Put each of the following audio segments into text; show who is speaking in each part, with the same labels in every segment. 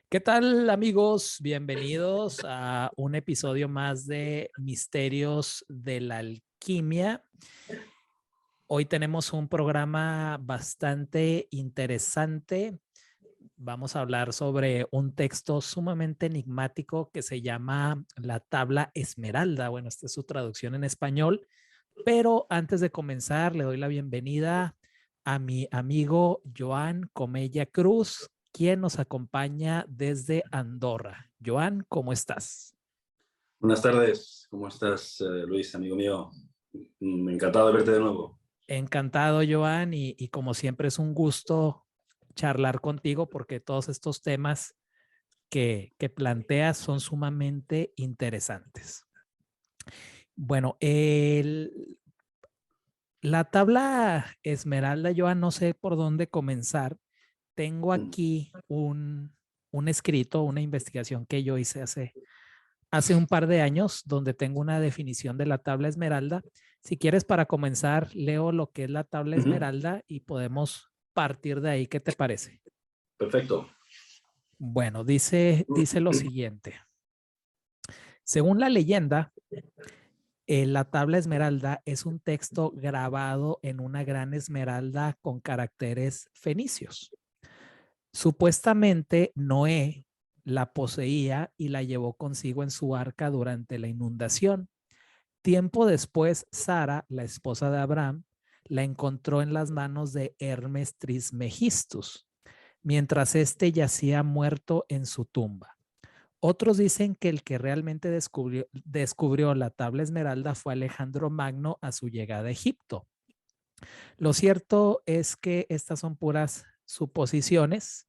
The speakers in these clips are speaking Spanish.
Speaker 1: ¿Qué tal, amigos? Bienvenidos a un episodio más de Misterios de la Alquimia. Hoy tenemos un programa bastante interesante. Vamos a hablar sobre un texto sumamente enigmático que se llama La Tabla Esmeralda. Bueno, esta es su traducción en español. Pero antes de comenzar, le doy la bienvenida a mi amigo Joan Comella Cruz, quien nos acompaña desde Andorra. Joan, ¿cómo estás?
Speaker 2: Buenas tardes, ¿cómo estás, Luis, amigo mío? Encantado de verte de nuevo.
Speaker 1: Encantado, Joan, y como siempre es un gusto charlar contigo porque todos estos temas que planteas son sumamente interesantes. Bueno, la tabla Esmeralda, Joan, no sé por dónde comenzar. Tengo aquí un escrito, una investigación que yo hice hace un par de años, donde tengo una definición de la tabla esmeralda. Si quieres, para comenzar, leo lo que es la tabla esmeralda y podemos partir de ahí. ¿Qué te parece?
Speaker 2: Perfecto.
Speaker 1: Bueno, dice lo siguiente. Según la leyenda, la tabla esmeralda es un texto grabado en una gran esmeralda con caracteres fenicios. Supuestamente Noé la poseía y la llevó consigo en su arca durante la inundación. Tiempo después, Sara, la esposa de Abraham, la encontró en las manos de Hermes Trismegistus, mientras éste yacía muerto en su tumba. Otros dicen que el que realmente descubrió la tabla esmeralda fue Alejandro Magno a su llegada a Egipto. Lo cierto es que estas son puras suposiciones.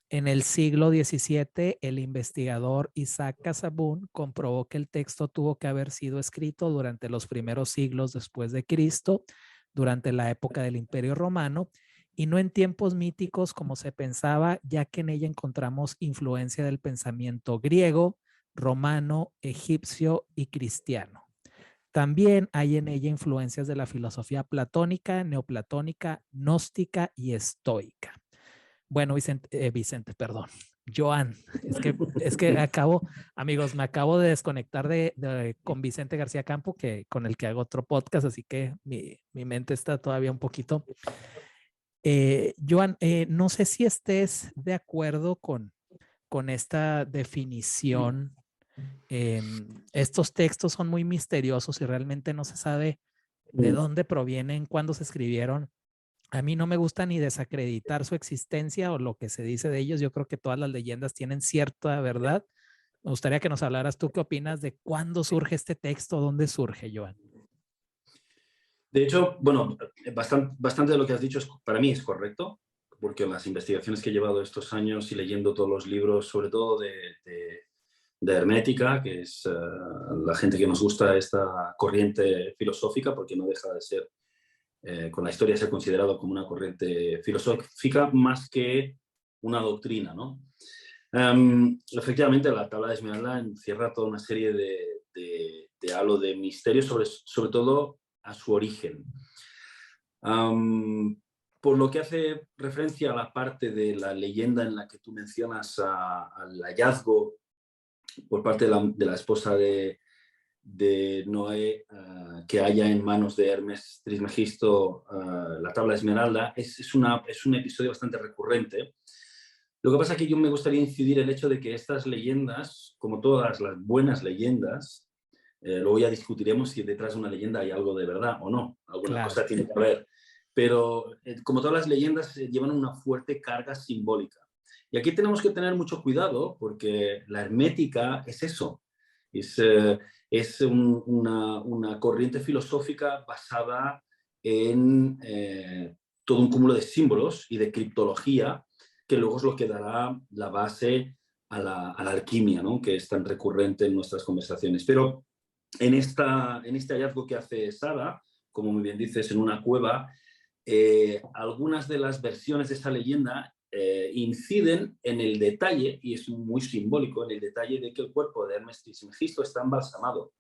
Speaker 1: En el siglo XVII, el investigador Isaac Casabún comprobó que el texto tuvo que haber sido escrito durante los primeros siglos después de Cristo, durante la época del Imperio Romano, y no en tiempos míticos como se pensaba, ya que en ella encontramos influencia del pensamiento griego, romano, egipcio y cristiano. También hay en ella influencias de la filosofía platónica, neoplatónica, gnóstica y estoica. Bueno, Vicente, perdón. Joan, es que amigos, me acabo de desconectar con Vicente García Campo, con el que hago otro podcast, así que mi mente está todavía un poquito. Joan, no sé si estés de acuerdo con esta definición. Estos textos son muy misteriosos y realmente no se sabe de dónde provienen, cuándo se escribieron. A mí no me gusta ni desacreditar su existencia o lo que se dice de ellos. Yo creo que todas las leyendas tienen cierta verdad. Me gustaría que nos hablaras tú qué opinas de cuándo surge este texto, dónde surge, Joan.
Speaker 2: De hecho, bueno, bastante de lo que has dicho para mí es correcto, porque las investigaciones que he llevado estos años y leyendo todos los libros, sobre todo de hermética, que es la gente que nos gusta esta corriente filosófica, porque no deja de ser, con la historia ser considerado como una corriente filosófica más que una doctrina, ¿no? Efectivamente, la tabla de Esmeralda encierra toda una serie de halo de misterio, sobre todo a su origen. Por lo que hace referencia a la parte de la leyenda en la que tú mencionas al hallazgo por parte de la esposa de Noé, que haya en manos de Hermes Trismegisto la tabla de Esmeralda, es un episodio bastante recurrente. Lo que pasa es que yo me gustaría incidir el hecho de que estas leyendas, como todas las buenas leyendas, luego ya discutiremos si detrás de una leyenda hay algo de verdad o no, alguna
Speaker 1: Claro,
Speaker 2: cosa tiene que haber, pero como todas las leyendas llevan una fuerte carga simbólica. Y aquí tenemos que tener mucho cuidado porque la hermética es eso, es una corriente filosófica basada en todo un cúmulo de símbolos y de criptología que luego es lo que dará la base a la alquimia, ¿no? Que es tan recurrente en nuestras conversaciones. Pero en este hallazgo que hace Sara, como muy bien dices, en una cueva, algunas de las versiones de esta leyenda inciden en el detalle, y es muy simbólico, en el detalle de que el cuerpo de Hermes Trismegisto está embalsamado.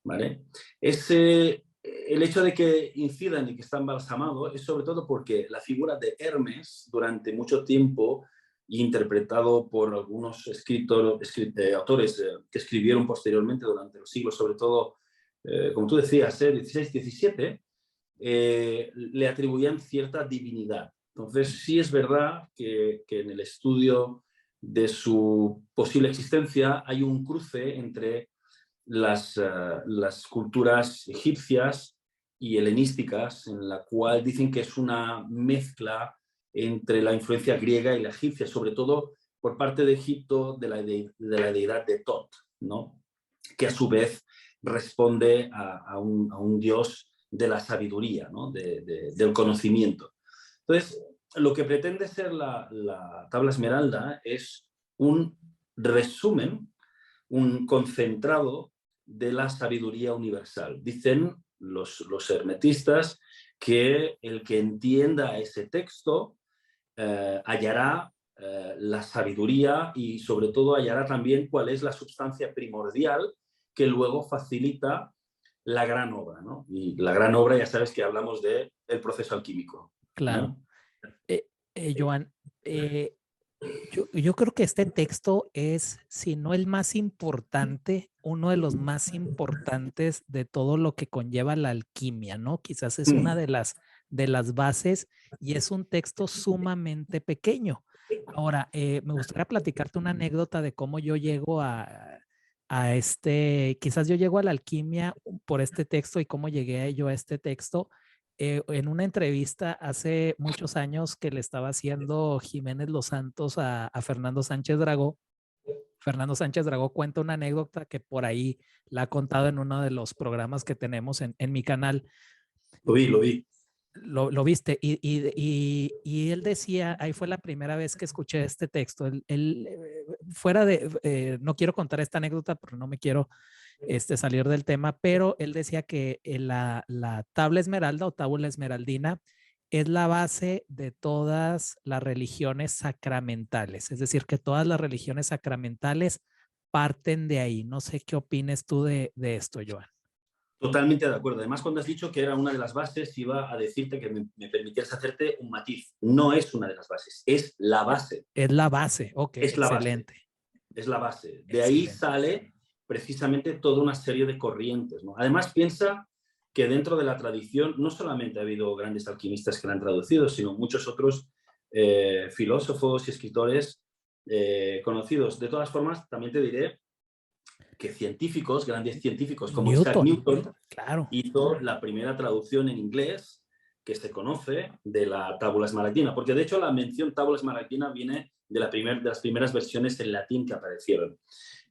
Speaker 2: ¿Vale? El hecho de que incidan y que está embalsamado es sobre todo porque la figura de Hermes durante mucho tiempo interpretado por algunos autores que escribieron posteriormente durante los siglos, sobre todo, como tú decías, XVI, XVII, le atribuían cierta divinidad. Entonces, sí es verdad que en el estudio de su posible existencia hay un cruce entre las culturas egipcias y helenísticas, en la cual dicen que es una mezcla entre la influencia griega y la egipcia, sobre todo por parte de Egipto, de la deidad de Tot, ¿no? Que a su vez responde a un dios de la sabiduría, ¿no? Del conocimiento. Entonces, lo que pretende ser la tabla esmeralda es un resumen, un concentrado de la sabiduría universal. Dicen los hermetistas que el que entienda ese texto hallará la sabiduría y sobre todo hallará también cuál es la sustancia primordial que luego facilita la gran obra, ¿no? Y la gran obra, ya sabes que hablamos del proceso alquímico.
Speaker 1: Claro. Joan, yo creo que este texto es, si no el más importante, uno de los más importantes de todo lo que conlleva la alquimia, ¿no? Quizás es una de las bases y es un texto sumamente pequeño. Ahora, me gustaría platicarte una anécdota de cómo yo llego quizás yo llego a la alquimia por este texto y cómo llegué yo a este texto. En una entrevista hace muchos años que le estaba haciendo Jiménez Los Santos a Fernando Sánchez Dragó. Fernando Sánchez Dragó cuenta una anécdota que por ahí la ha contado en uno de los programas que tenemos en mi canal.
Speaker 2: Lo vi.
Speaker 1: Lo viste y él decía, ahí fue la primera vez que escuché este texto, fuera de, no quiero contar esta anécdota porque no me quiero salir del tema, pero él decía que la tabla esmeralda o tabula esmeraldina es la base de todas las religiones sacramentales, es decir, que todas las religiones sacramentales parten de ahí. No sé qué opines tú de esto, Joan.
Speaker 2: Totalmente de acuerdo. Además, cuando has dicho que era una de las bases, iba a decirte que me permitieras hacerte un matiz. No es una de las bases, es la base.
Speaker 1: Es la base, ok,
Speaker 2: es
Speaker 1: excelente.
Speaker 2: La base. Es la base. De ahí sale precisamente toda una serie de corrientes, ¿no? Además, piensa que dentro de la tradición no solamente ha habido grandes alquimistas que la han traducido, sino muchos otros filósofos y escritores conocidos. De todas formas, también te diré que científicos, grandes científicos como Isaac Newton,
Speaker 1: claro,
Speaker 2: hizo la primera traducción en inglés que se conoce de la tabula esmeraldina, porque de hecho la mención tabula esmeraldina viene de las primeras versiones en latín que aparecieron.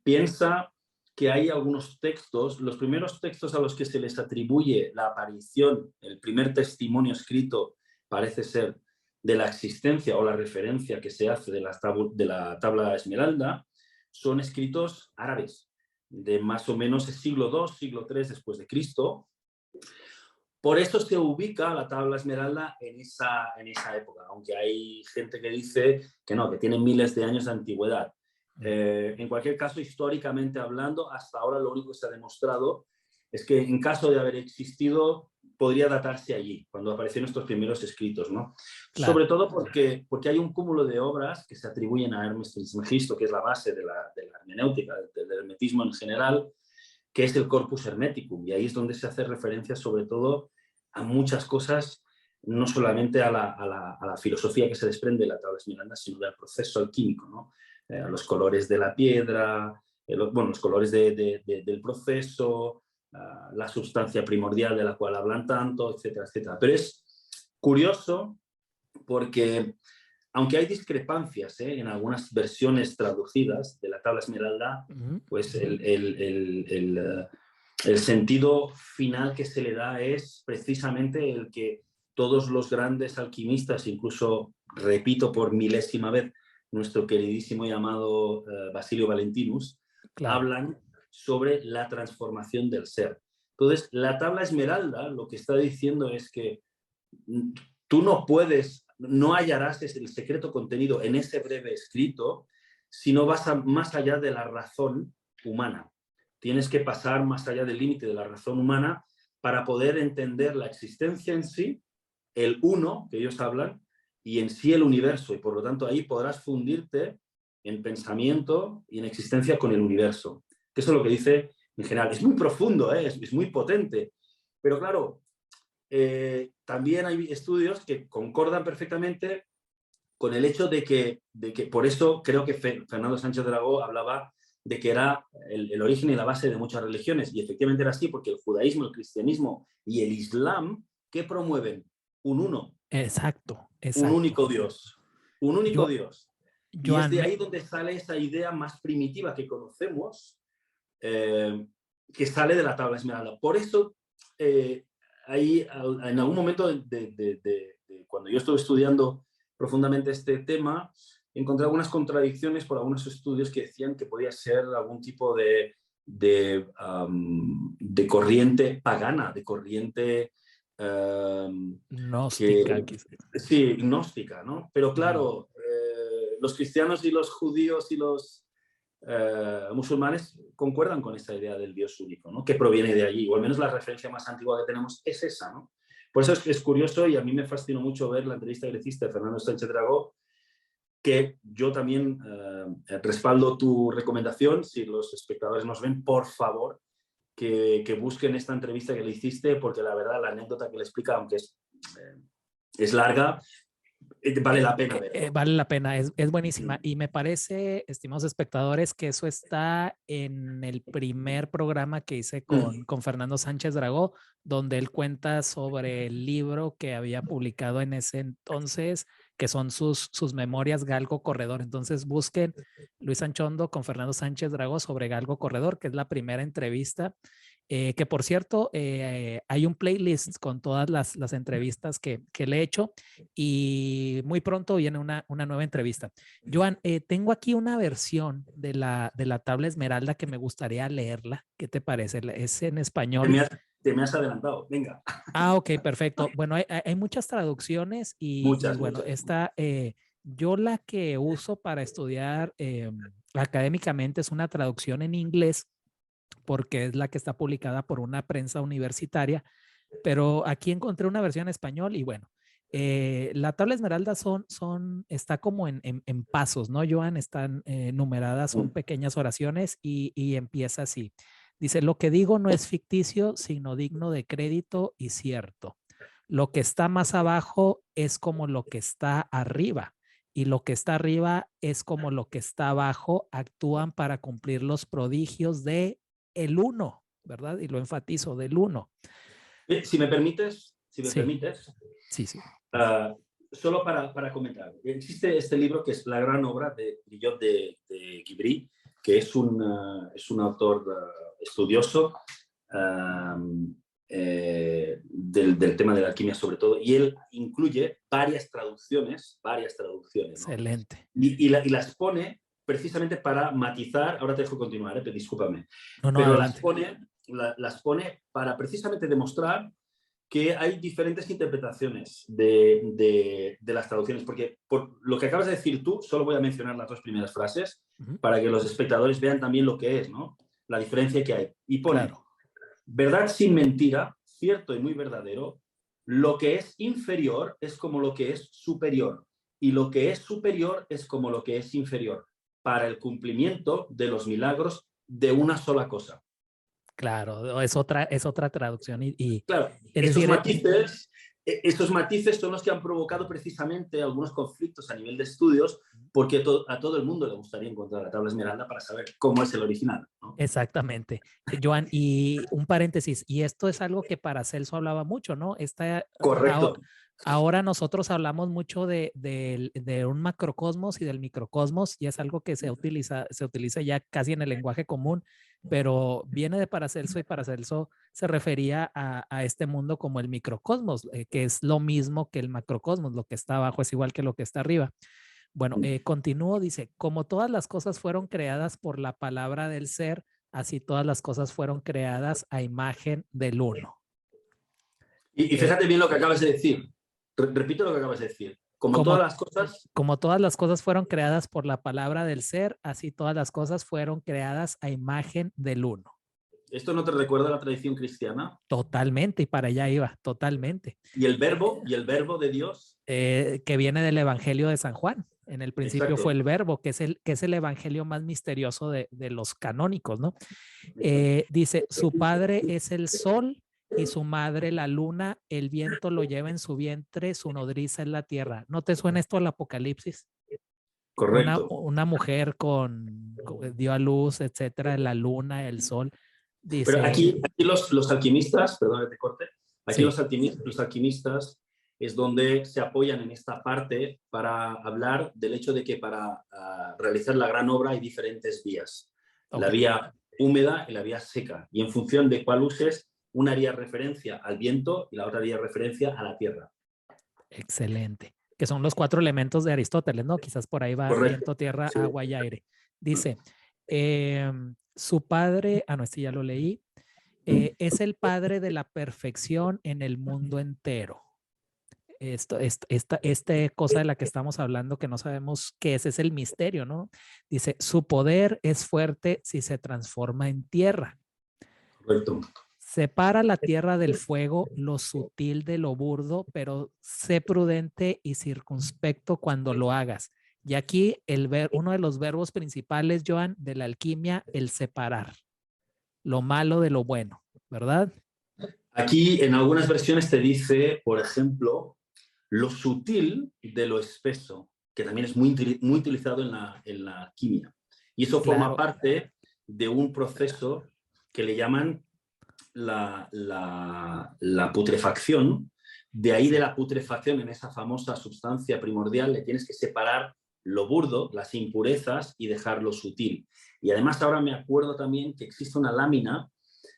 Speaker 2: Piensa que hay algunos textos, los primeros textos a los que se les atribuye la aparición, el primer testimonio escrito parece ser de la existencia o la referencia que se hace de la tabla esmeralda, son escritos árabes, de más o menos el siglo II, siglo III después de Cristo. Por eso se ubica la tabla esmeralda en esa época, aunque hay gente que dice que no, que tiene miles de años de antigüedad. En cualquier caso, históricamente hablando, hasta ahora lo único que se ha demostrado es que en caso de haber existido, podría datarse allí, cuando aparecieron estos primeros escritos, ¿no? Claro. Sobre todo porque hay un cúmulo de obras que se atribuyen a Hermes Trismegisto, que es la base de la hermenéutica, del hermetismo en general, que es el Corpus Hermeticum, y ahí es donde se hace referencia sobre todo a muchas cosas, no solamente a la filosofía que se desprende de la tabla esmeralda, sino del proceso alquímico, ¿no? Los colores de la piedra, los colores del proceso, la sustancia primordial de la cual hablan tanto, etcétera, etcétera. Pero es curioso porque, aunque hay discrepancias en algunas versiones traducidas de la tabla esmeralda, pues el sentido final que se le da es precisamente el que todos los grandes alquimistas, incluso, repito por milésima vez, nuestro queridísimo llamado Basilio Valentinus, claro, hablan sobre la transformación del ser. Entonces, la tabla esmeralda lo que está diciendo es que tú no hallarás el secreto contenido en ese breve escrito si no vas más allá de la razón humana. Tienes que pasar más allá del límite de la razón humana para poder entender la existencia en sí, el uno que ellos hablan, y en sí el universo, y por lo tanto ahí podrás fundirte en pensamiento y en existencia con el universo. Que eso es lo que dice en general. Es muy profundo, es muy potente, pero claro, también hay estudios que concordan perfectamente con el hecho de que por eso creo que Fernando Sánchez Dragó hablaba de que era el origen y la base de muchas religiones, y efectivamente era así, porque el judaísmo, el cristianismo y el islam, ¿qué promueven? Un uno.
Speaker 1: Exacto,
Speaker 2: Un
Speaker 1: exacto.
Speaker 2: único Dios. Un único
Speaker 1: Yo,
Speaker 2: Dios. Y es
Speaker 1: Joan,
Speaker 2: de ahí donde sale esa idea más primitiva que conocemos, que sale de la tabla esmeralda. Por eso, ahí, en algún momento cuando yo estuve estudiando profundamente este tema, encontré algunas contradicciones por algunos estudios que decían que podía ser algún tipo de corriente pagana, de corriente
Speaker 1: gnóstica, quizás.
Speaker 2: sí, gnóstica, ¿no? Pero claro, los cristianos y los judíos y los musulmanes concuerdan con esta idea del Dios único, ¿no? Que proviene de allí, o al menos la referencia más antigua que tenemos es esa, ¿no? Por eso es curioso, y a mí me fascinó mucho ver la entrevista que le hiciste a Fernando Sánchez Dragó, que yo también respaldo tu recomendación. Si los espectadores nos ven, por favor, que busquen esta entrevista que le hiciste, porque la verdad, la anécdota que le explica, aunque es larga, vale la pena verlo.
Speaker 1: Vale la pena, es buenísima. Y me parece, estimados espectadores, que eso está en el primer programa que hice con Fernando Sánchez Dragó, donde él cuenta sobre el libro que había publicado en ese entonces, que son sus memorias Galgo Corredor. Entonces busquen Luis Anchondo con Fernando Sánchez Dragó sobre Galgo Corredor, que es la primera entrevista. Que por cierto, hay un playlist con todas las entrevistas que le he hecho, y muy pronto viene una nueva entrevista. Joan, tengo aquí una versión de la tabla esmeralda que me gustaría leerla. ¿Qué te parece? Es en español.
Speaker 2: Te me has adelantado, venga.
Speaker 1: Ah, ok, perfecto. Bueno, hay muchas traducciones y bueno,
Speaker 2: Muchas.
Speaker 1: esta, yo la que uso para estudiar académicamente es una traducción en inglés, porque es la que está publicada por una prensa universitaria, pero aquí encontré una versión en español y bueno, la tabla esmeralda está como en pasos, ¿no, Joan? Están numeradas, son pequeñas oraciones y empieza así. Dice, lo que digo no es ficticio, sino digno de crédito y cierto. Lo que está más abajo es como lo que está arriba, y lo que está arriba es como lo que está abajo. Actúan para cumplir los prodigios de el uno, ¿verdad? Y lo enfatizo, del uno.
Speaker 2: Si me permites,
Speaker 1: Sí, sí.
Speaker 2: solo para comentar, existe este libro que es la gran obra de Guillot de Guibry, que es un autor estudioso del tema de la alquimia sobre todo, y él incluye varias traducciones, ¿no?
Speaker 1: Excelente.
Speaker 2: Y las pone precisamente para matizar. Ahora te dejo continuar, discúlpame,
Speaker 1: No,
Speaker 2: pero
Speaker 1: adelante.
Speaker 2: las pone para precisamente demostrar que hay diferentes interpretaciones de las traducciones, porque por lo que acabas de decir tú, solo voy a mencionar las dos primeras frases para que los espectadores vean también lo que es, ¿no? La diferencia que hay. Y pone, claro, verdad sin mentira, cierto y muy verdadero, lo que es inferior es como lo que es superior, y lo que es superior es como lo que es inferior, para el cumplimiento de los milagros de una sola cosa.
Speaker 1: Claro, es otra traducción y
Speaker 2: claro,
Speaker 1: es decir,
Speaker 2: estos matices son los que han provocado precisamente algunos conflictos a nivel de estudios, porque a todo el mundo le gustaría encontrar la tabla esmeralda para saber cómo es el original, ¿no?
Speaker 1: Exactamente. Joan, y un paréntesis, y esto es algo que Paracelso hablaba mucho, ¿no?
Speaker 2: Correcto.
Speaker 1: Ahora nosotros hablamos mucho de un macrocosmos y del microcosmos, y es algo que se utiliza ya casi en el lenguaje común, pero viene de Paracelso, y Paracelso se refería a este mundo como el microcosmos, que es lo mismo que el macrocosmos. Lo que está abajo es igual que lo que está arriba. Bueno, continúo, dice, como todas las cosas fueron creadas por la palabra del ser, así todas las cosas fueron creadas a imagen del uno.
Speaker 2: Y fíjate bien lo que acabas de decir. Repito lo que acabas de decir. Como todas las cosas
Speaker 1: fueron creadas por la palabra del ser, así todas las cosas fueron creadas a imagen del uno.
Speaker 2: ¿Esto no te recuerda a la tradición cristiana?
Speaker 1: Totalmente, y para allá iba, totalmente.
Speaker 2: Y el verbo de Dios?
Speaker 1: Que viene del Evangelio de San Juan. En el principio fue
Speaker 2: Exacto.
Speaker 1: el verbo, que es el evangelio más misterioso de los canónicos, ¿no? Dice, su padre es el sol y su madre la luna, el viento lo lleva en su vientre, su nodriza es la tierra. ¿No te suena esto al Apocalipsis?
Speaker 2: Correcto.
Speaker 1: Una mujer dio a luz, etcétera, la luna, el sol.
Speaker 2: Pero
Speaker 1: Dice,
Speaker 2: aquí los alquimistas, perdón que te corte, aquí
Speaker 1: sí,
Speaker 2: los alquimistas es donde se apoyan en esta parte para hablar del hecho de que para realizar la gran obra hay diferentes vías.
Speaker 1: ok,
Speaker 2: La vía húmeda y la vía seca. Y en función de cuál uses, una haría referencia al viento y la otra haría referencia a la tierra.
Speaker 1: excelente. Que son los 4 elementos de Aristóteles, ¿no? Quizás por ahí va
Speaker 2: Correcto.
Speaker 1: viento, tierra,
Speaker 2: Sí.
Speaker 1: agua y aire. Dice, su padre, no, este ya lo leí, es el padre de la perfección en el mundo entero. Esta cosa de la que estamos hablando que no sabemos qué es el misterio, ¿no? Dice, su poder es fuerte si se transforma en tierra.
Speaker 2: Correcto.
Speaker 1: Separa la tierra del fuego, lo sutil de lo burdo, pero sé prudente y circunspecto cuando lo hagas. Y aquí uno de los verbos principales, Joan, de la alquimia, el separar lo malo de lo bueno, ¿verdad?
Speaker 2: Aquí en algunas versiones te dice, por ejemplo, lo sutil de lo espeso, que también es muy utilizado en la alquimia. Y eso forma
Speaker 1: Claro,
Speaker 2: parte de un proceso que le llaman la putrefacción. De ahí de la putrefacción, en esa famosa sustancia primordial, le tienes que separar lo burdo, las impurezas, y dejar lo sutil. Y además ahora me acuerdo también que existe una lámina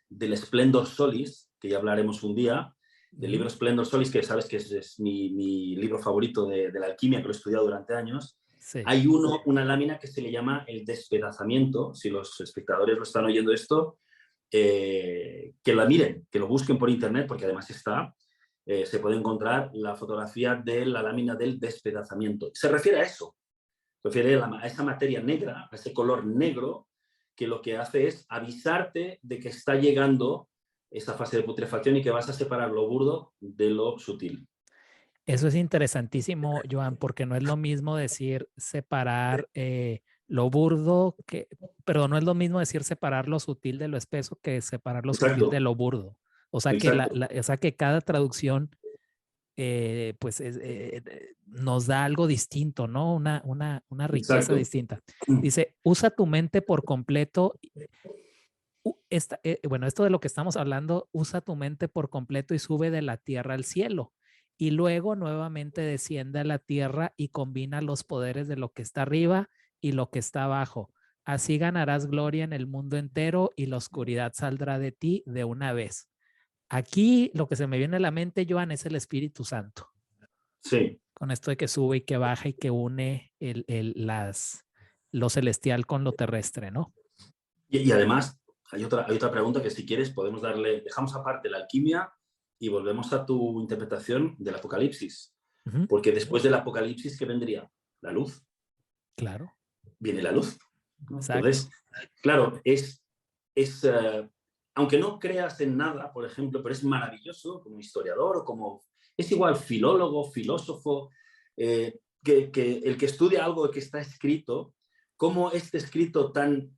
Speaker 2: del Splendor Solis, que ya hablaremos un día, del libro Splendor Solis, que sabes que es mi libro favorito de la alquimia, que lo he estudiado durante años.
Speaker 1: sí.
Speaker 2: Hay una lámina que se le llama el despedazamiento. Si los espectadores lo están oyendo esto, que la miren, que lo busquen por internet, porque además está, se puede encontrar la fotografía de la lámina del despedazamiento. Se refiere a eso, se refiere a esa materia negra, a ese color negro, que lo que hace es avisarte de que está llegando esa fase de putrefacción y que vas a separar lo burdo de lo sutil.
Speaker 1: Eso es interesantísimo, Joan, porque no es lo mismo decir separar lo burdo perdón, no es lo mismo decir separar lo sutil de lo espeso que separar lo sutil de
Speaker 2: Exacto,
Speaker 1: lo burdo. O sea que,
Speaker 2: exacto,
Speaker 1: o sea que cada traducción nos da algo distinto, ¿no? Una riqueza
Speaker 2: exacto.
Speaker 1: distinta. Dice, usa tu mente por completo. Bueno, esto de lo que estamos hablando, usa tu mente por completo y sube de la tierra al cielo. Y luego nuevamente desciende a la tierra y combina los poderes de lo que está arriba y lo que está abajo. Así ganarás gloria en el mundo entero y la oscuridad saldrá de ti de una vez. Aquí lo que se me viene a la mente, Joan, es el Espíritu Santo.
Speaker 2: Sí.
Speaker 1: Con esto de que sube y que baja y que une lo celestial con lo terrestre, ¿no?
Speaker 2: Y además, hay otra pregunta que si quieres podemos darle, dejamos aparte la alquimia y volvemos a tu interpretación del Apocalipsis.
Speaker 1: Ujú,
Speaker 2: Porque después del Apocalipsis, ¿qué vendría? La luz.
Speaker 1: claro,
Speaker 2: Viene la luz, ¿no?
Speaker 1: exacto.
Speaker 2: Entonces, claro, es aunque no creas en nada, por ejemplo, pero es maravilloso como historiador o como, es igual, filólogo, filósofo, que el que estudia algo que está escrito, cómo este escrito tan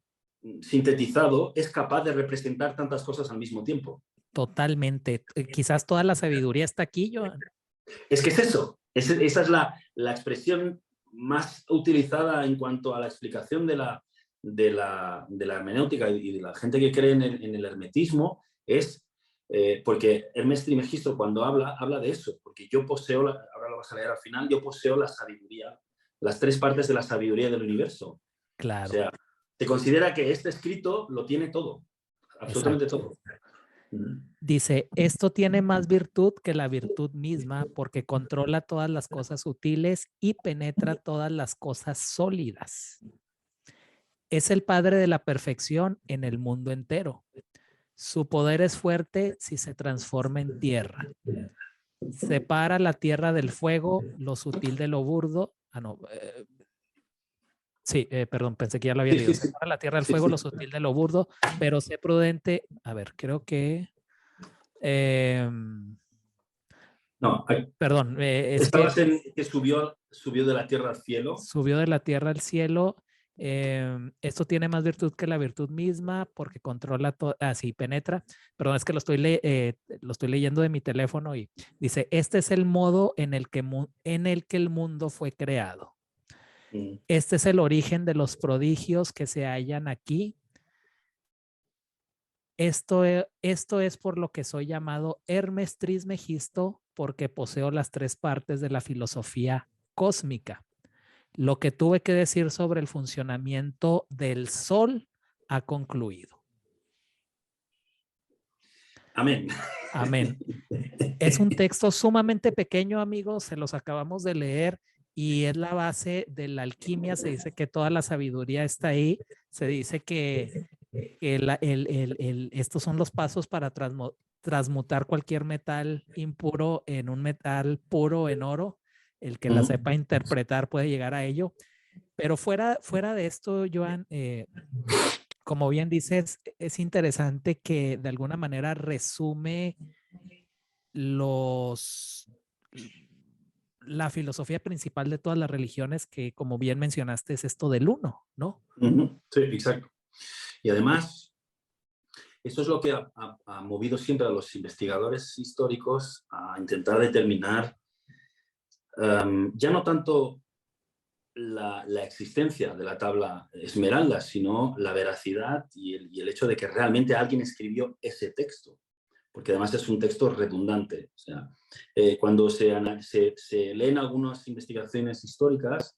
Speaker 2: sintetizado es capaz de representar tantas cosas al mismo tiempo.
Speaker 1: Totalmente. Quizás toda la sabiduría está aquí, Joan.
Speaker 2: Es que es eso, esa es la expresión más utilizada en cuanto a la explicación de la hermenéutica y de la gente que cree en el hermetismo, es porque Hermes Trismegisto cuando habla de eso, porque yo poseo, ahora lo vas a leer al final, yo poseo la sabiduría, las 3 partes de la sabiduría del universo. O
Speaker 1: Claro,
Speaker 2: sea, se considera que este escrito lo tiene todo, absolutamente
Speaker 1: exacto.
Speaker 2: todo.
Speaker 1: Dice, esto tiene más virtud que la virtud misma porque controla todas las cosas sutiles y penetra todas las cosas sólidas. Es el padre de la perfección en el mundo entero. Su poder es fuerte si se transforma en tierra. Separa la tierra del fuego, lo sutil de lo burdo. No, Sí, perdón, pensé que ya lo había
Speaker 2: Sí,
Speaker 1: leído.
Speaker 2: sí, sí.
Speaker 1: Separa la tierra del
Speaker 2: Sí,
Speaker 1: fuego,
Speaker 2: sí.
Speaker 1: lo sutil de lo burdo, pero sé prudente. A ver, creo que...
Speaker 2: No,
Speaker 1: perdón, es que
Speaker 2: estabas en que subió de la tierra al cielo.
Speaker 1: subió de la tierra al cielo. Esto tiene más virtud que la virtud misma porque controla todo. Ah, sí, penetra. Perdón, es que lo estoy leyendo de mi teléfono y dice, este es el modo en el que el mundo fue creado.
Speaker 2: Mm.
Speaker 1: Este es el origen de los prodigios que se hallan aquí. Esto es por lo que soy llamado Hermes Trismegisto, porque poseo las tres partes de la filosofía cósmica. Lo que tuve que decir sobre el funcionamiento del Sol ha concluido.
Speaker 2: Amén.
Speaker 1: Amén. Es un texto sumamente pequeño, amigos, se los acabamos de leer y es la base de la alquimia. Se dice que toda la sabiduría está ahí. Se dice que estos son los pasos para transmutar cualquier metal impuro en un metal puro en oro. El que la sepa interpretar puede llegar a ello. Pero fuera de esto, Joan, como bien dices, es interesante que de alguna manera resume los, la filosofía principal de todas las religiones, que como bien mencionaste es esto del uno, ¿no?
Speaker 2: Sí, exacto. Y además, esto es lo que ha movido siempre a los investigadores históricos a intentar determinar ya no tanto la existencia de la tabla Esmeralda, sino la veracidad y el hecho de que realmente alguien escribió ese texto, porque además es un texto redundante. O sea, cuando se leen algunas investigaciones históricas,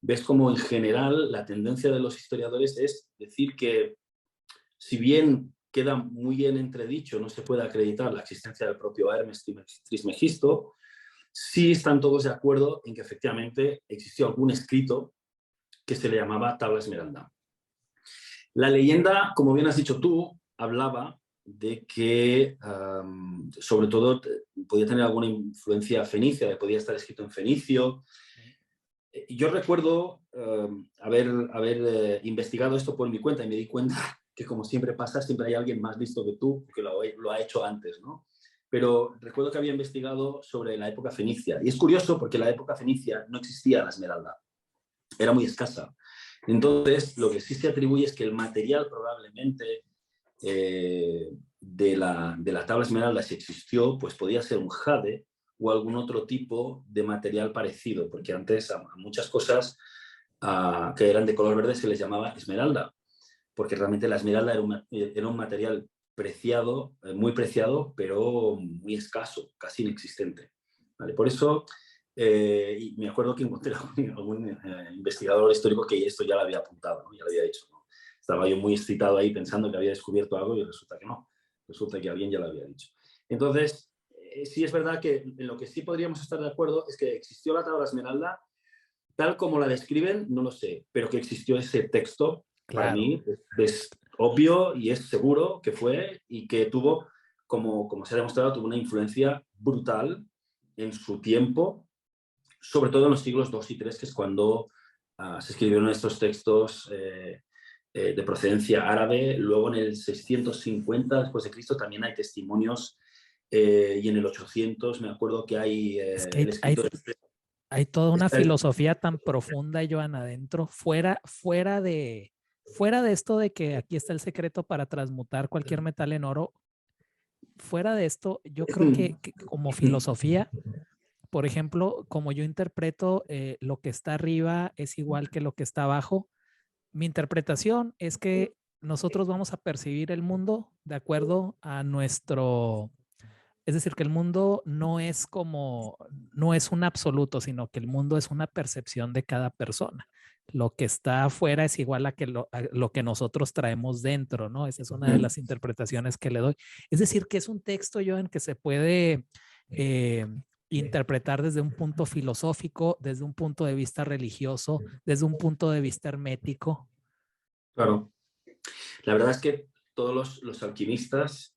Speaker 2: ves como en general la tendencia de los historiadores es decir que si bien queda muy bien entredicho, no se puede acreditar la existencia del propio Hermes Trismegisto, sí están todos de acuerdo en que efectivamente existió algún escrito que se le llamaba Tabla Esmeralda. La leyenda, como bien has dicho tú, hablaba de que sobre todo podía tener alguna influencia fenicia, podía estar escrito en fenicio. Yo recuerdo haber investigado esto por mi cuenta y me di cuenta que, como siempre pasa, siempre hay alguien más listo que tú que lo ha hecho antes, ¿no? Pero recuerdo que había investigado sobre la época fenicia. Y es curioso porque en la época fenicia no existía la esmeralda, era muy escasa. Entonces, lo que sí se atribuye es que el material probablemente de la tabla esmeralda, si existió, pues podía ser un jade o algún otro tipo de material parecido, porque antes a muchas cosas que eran de color verde se les llamaba esmeralda, porque realmente la esmeralda era un material preciado, muy preciado, pero muy escaso, casi inexistente. ¿Vale? Por eso, y me acuerdo que encontré algún investigador histórico que esto ya lo había apuntado, ¿no? Ya lo había dicho, ¿no? Estaba yo muy excitado ahí pensando que había descubierto algo y resulta que no, resulta que alguien ya lo había dicho. Entonces, sí es verdad que en lo que sí podríamos estar de acuerdo es que existió la tabla esmeralda, tal como la describen, no lo sé, pero que existió ese texto, para
Speaker 1: Claro.
Speaker 2: mí es obvio y es seguro que fue y que tuvo, como se ha demostrado, tuvo una influencia brutal en su tiempo, sobre todo en los siglos II y III, que es cuando se escribieron estos textos de procedencia árabe. Luego en el 650 después de Cristo también hay testimonios y en el 800 me acuerdo que hay
Speaker 1: Es que
Speaker 2: el escritor...
Speaker 1: hay toda una
Speaker 2: Está,
Speaker 1: filosofía tan profunda, Joan, adentro, fuera de esto de que aquí está el secreto para transmutar cualquier metal en oro. Fuera de esto, yo creo que como filosofía, por ejemplo, como yo interpreto lo que está arriba es igual que lo que está abajo, mi interpretación es que nosotros vamos a percibir el mundo de acuerdo a nuestro, es decir, que el mundo no es un absoluto, sino que el mundo es una percepción de cada persona. Lo que está afuera es igual a lo que nosotros traemos dentro, ¿no? Esa es una de las interpretaciones que le doy. Es decir, que es un texto, Joan, que se puede eh, interpretar desde un punto filosófico, desde un punto de vista religioso, desde un punto de vista hermético.
Speaker 2: claro. La verdad es que todos los alquimistas,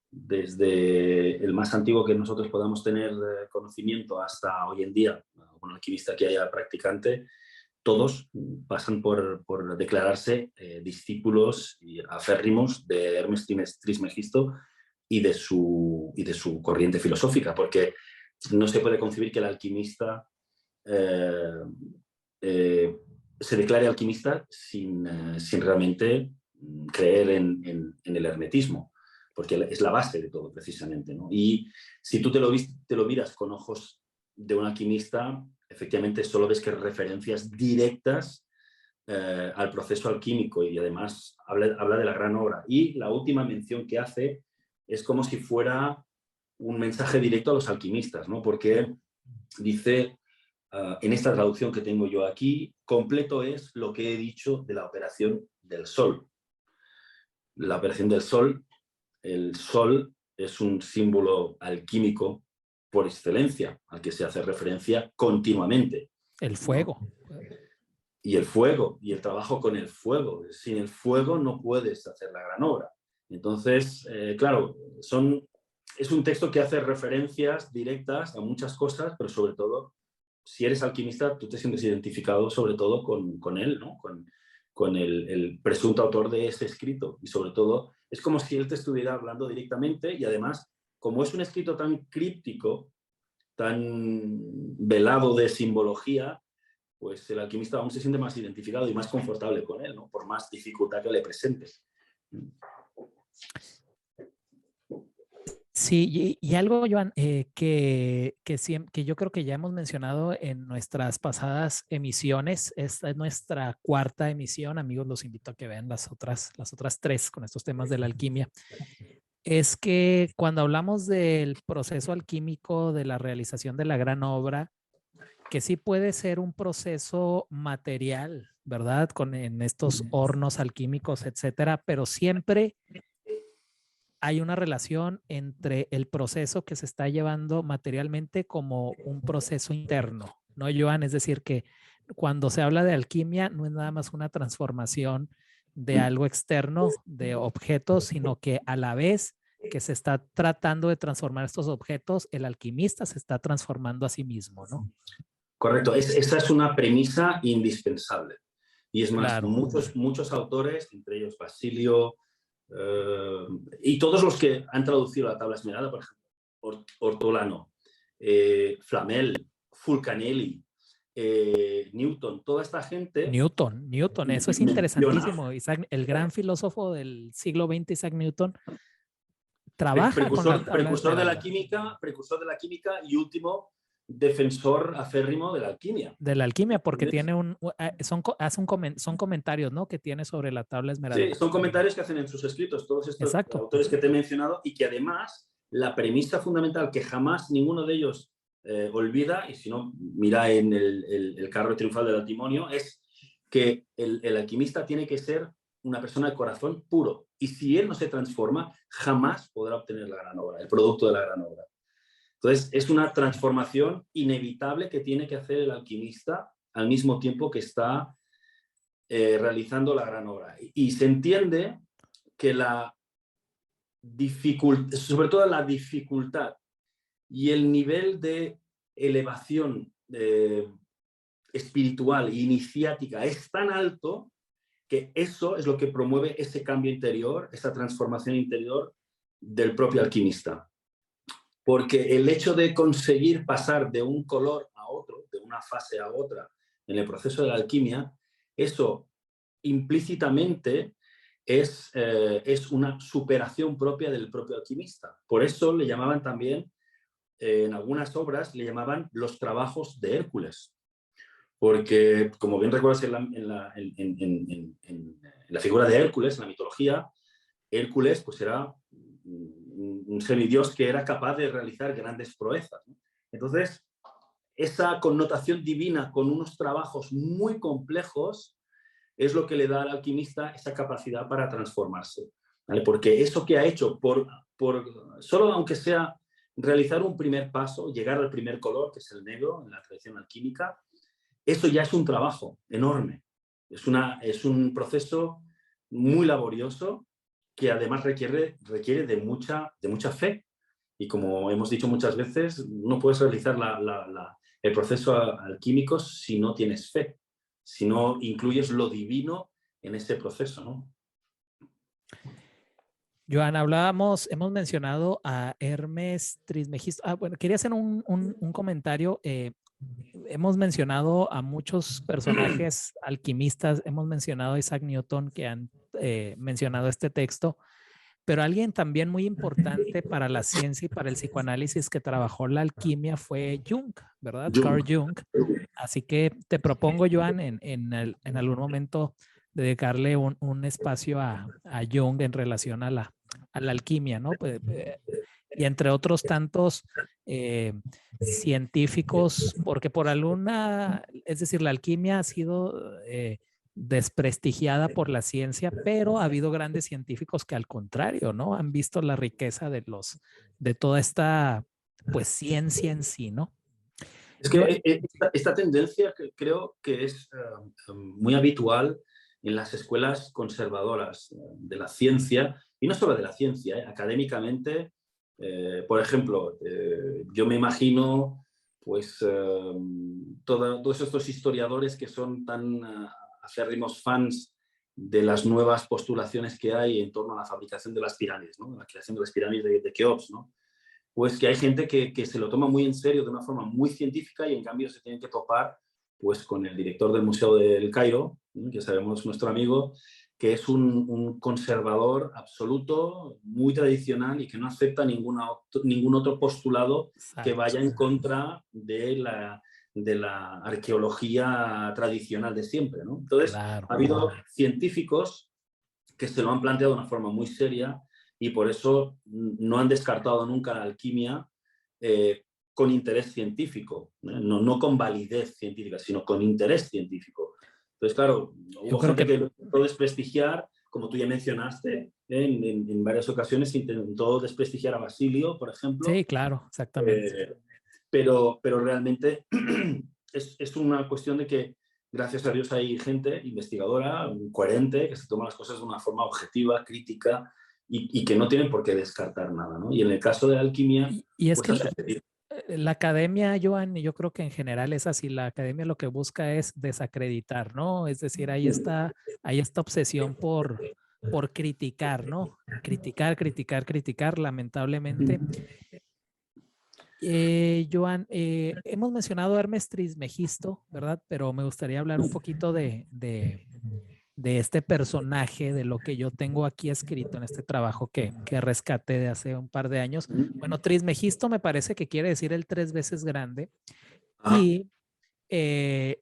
Speaker 2: desde el más antiguo que nosotros podamos tener conocimiento hasta hoy en día, un alquimista que haya practicante, todos pasan por declararse discípulos y aférrimos de Hermes Trismegisto y de su corriente filosófica, porque no se puede concebir que el alquimista se declare alquimista sin realmente creer en el hermetismo, porque es la base de todo, precisamente, ¿no? Y si tú te lo miras con ojos de un alquimista, efectivamente solo ves que referencias directas al proceso alquímico, y además habla de la gran obra. Y la última mención que hace es como si fuera un mensaje directo a los alquimistas, ¿no? Porque dice, en esta traducción que tengo yo aquí, completo es lo que he dicho de la operación del sol. La operación del sol, el sol es un símbolo alquímico por excelencia, al que se hace referencia continuamente.
Speaker 1: El fuego.
Speaker 2: ¿No? Y el fuego, y el trabajo con el fuego. Sin el fuego no puedes hacer la gran obra. Entonces, claro, es un texto que hace referencias directas a muchas cosas, pero sobre todo, si eres alquimista, tú te sientes identificado sobre todo con él, ¿no? Con el presunto autor de ese escrito. Y sobre todo, es como si él te estuviera hablando directamente, y además, como es un escrito tan críptico, tan velado de simbología, pues el alquimista aún se siente más identificado y más confortable con él, ¿no? Por más dificultad que le presentes.
Speaker 1: Sí, y algo, Joan, que yo creo que ya hemos mencionado en nuestras pasadas emisiones. Esta es nuestra cuarta emisión. Amigos, los invito a que vean las otras tres con estos temas de la alquimia. Es que cuando hablamos del proceso alquímico, de la realización de la gran obra, que sí puede ser un proceso material, ¿verdad? En estos hornos alquímicos, etcétera, pero siempre hay una relación entre el proceso que se está llevando materialmente como un proceso interno, ¿no, Joan? Es decir, que cuando se habla de alquimia no es nada más una transformación de algo externo, de objetos, sino que a la vez que se está tratando de transformar estos objetos, el alquimista se está transformando a sí mismo, ¿no?
Speaker 2: Correcto, esa es una premisa indispensable. Y es más,
Speaker 1: Claro.
Speaker 2: muchos autores, entre ellos Basilio, y todos los que han traducido la tabla esmeralda, por ejemplo, Ortolano, Flamel, Fulcanelli, Newton, toda esta gente...
Speaker 1: Newton, eso es interesantísimo. Isaac, el gran filósofo del siglo XX, Isaac Newton, trabaja con la tabla
Speaker 2: precursor de la química y último defensor acérrimo de la alquimia.
Speaker 1: De la alquimia, porque tiene son comentarios, ¿no? Que tiene sobre la tabla esmeralda.
Speaker 2: Sí, son comentarios que hacen en sus escritos todos estos autores que te he mencionado, y que además la premisa fundamental que jamás ninguno de ellos olvida, y si no, mira en el carro triunfal del antimonio, es que el alquimista tiene que ser una persona de corazón puro, y si él no se transforma, jamás podrá obtener la gran obra, el producto de la gran obra. Entonces, es una transformación inevitable que tiene que hacer el alquimista al mismo tiempo que está realizando la gran obra. Y se entiende que sobre todo la dificultad y el nivel de elevación espiritual e iniciática es tan alto que eso es lo que promueve ese cambio interior, esa transformación interior del propio alquimista. Porque el hecho de conseguir pasar de un color a otro, de una fase a otra en el proceso de la alquimia, eso implícitamente es una superación propia del propio alquimista. Por eso le llamaban también, en algunas obras, le llamaban los trabajos de Hércules. Porque, como bien recuerdas en la figura de Hércules, en la mitología, Hércules pues era un semidios que era capaz de realizar grandes proezas, ¿no? Entonces, esa connotación divina con unos trabajos muy complejos es lo que le da al alquimista esa capacidad para transformarse, ¿vale? Porque eso que ha hecho, solo aunque sea realizar un primer paso, llegar al primer color, que es el negro en la tradición alquímica, eso ya es un trabajo enorme. Es un proceso muy laborioso que además requiere de mucha fe. Y como hemos dicho muchas veces, no puedes realizar el proceso alquímico si no tienes fe. si no incluyes lo divino en ese proceso, ¿no?
Speaker 1: Joan, hemos mencionado a Hermes Trismegisto. Bueno, quería hacer un comentario. Hemos mencionado a muchos personajes alquimistas, hemos mencionado a Isaac Newton que han mencionado este texto, pero alguien también muy importante para la ciencia y para el psicoanálisis que trabajó la alquimia fue Jung, ¿verdad? Carl Jung. Así que te propongo, Joan, en algún momento dedicarle un espacio a Jung en relación a la alquimia, ¿no? Pues, y entre otros tantos eh, científicos, porque por alguna, es decir, la alquimia ha sido desprestigiada por la ciencia, pero ha habido grandes científicos que al contrario, ¿no? Han visto la riqueza de toda esta, pues, ciencia en sí, ¿no?
Speaker 2: Es que esta tendencia creo que es muy habitual en las escuelas conservadoras de la ciencia, y no solo de la ciencia, académicamente. Por ejemplo, yo me imagino pues, todos estos historiadores que son tan acérrimos fans de las nuevas postulaciones que hay en torno a la fabricación de las pirámides, ¿no? La creación de las pirámides de Keops, ¿no? Pues que hay gente que se lo toma muy en serio de una forma muy científica, y en cambio se tienen que topar pues con el director del Museo del Cairo, que sabemos nuestro amigo, que es un conservador absoluto, muy tradicional, y que no acepta ningún otro postulado que vaya en contra de la arqueología tradicional de siempre, ¿no? Entonces,
Speaker 1: Claro.
Speaker 2: ha habido científicos que se lo han planteado de una forma muy seria, y por eso no han descartado nunca la alquimia con interés científico, no con validez científica, sino con interés científico. Entonces, claro, hubo gente que intentó desprestigiar, como tú ya mencionaste, en varias ocasiones intentó desprestigiar a Basilio, por ejemplo.
Speaker 1: Sí, claro, exactamente.
Speaker 2: Pero realmente es una cuestión de que, gracias a Dios, hay gente investigadora, coherente, que se toma las cosas de una forma objetiva, crítica, y que no tienen por qué descartar nada, ¿no? Y en el caso de la alquimia,
Speaker 1: y es
Speaker 2: pues
Speaker 1: que la academia, Joan, yo creo que en general es así. La academia lo que busca es desacreditar, ¿no? Es decir, hay esta obsesión por criticar, ¿no? Criticar, criticar, criticar, lamentablemente. Joan, hemos mencionado a Hermes Trismegisto, ¿verdad? Pero me gustaría hablar un poquito de este personaje, de lo que yo tengo aquí escrito en este trabajo que rescaté de hace un par de años. Bueno, Trismegisto me parece que quiere decir el 3 veces grande. Y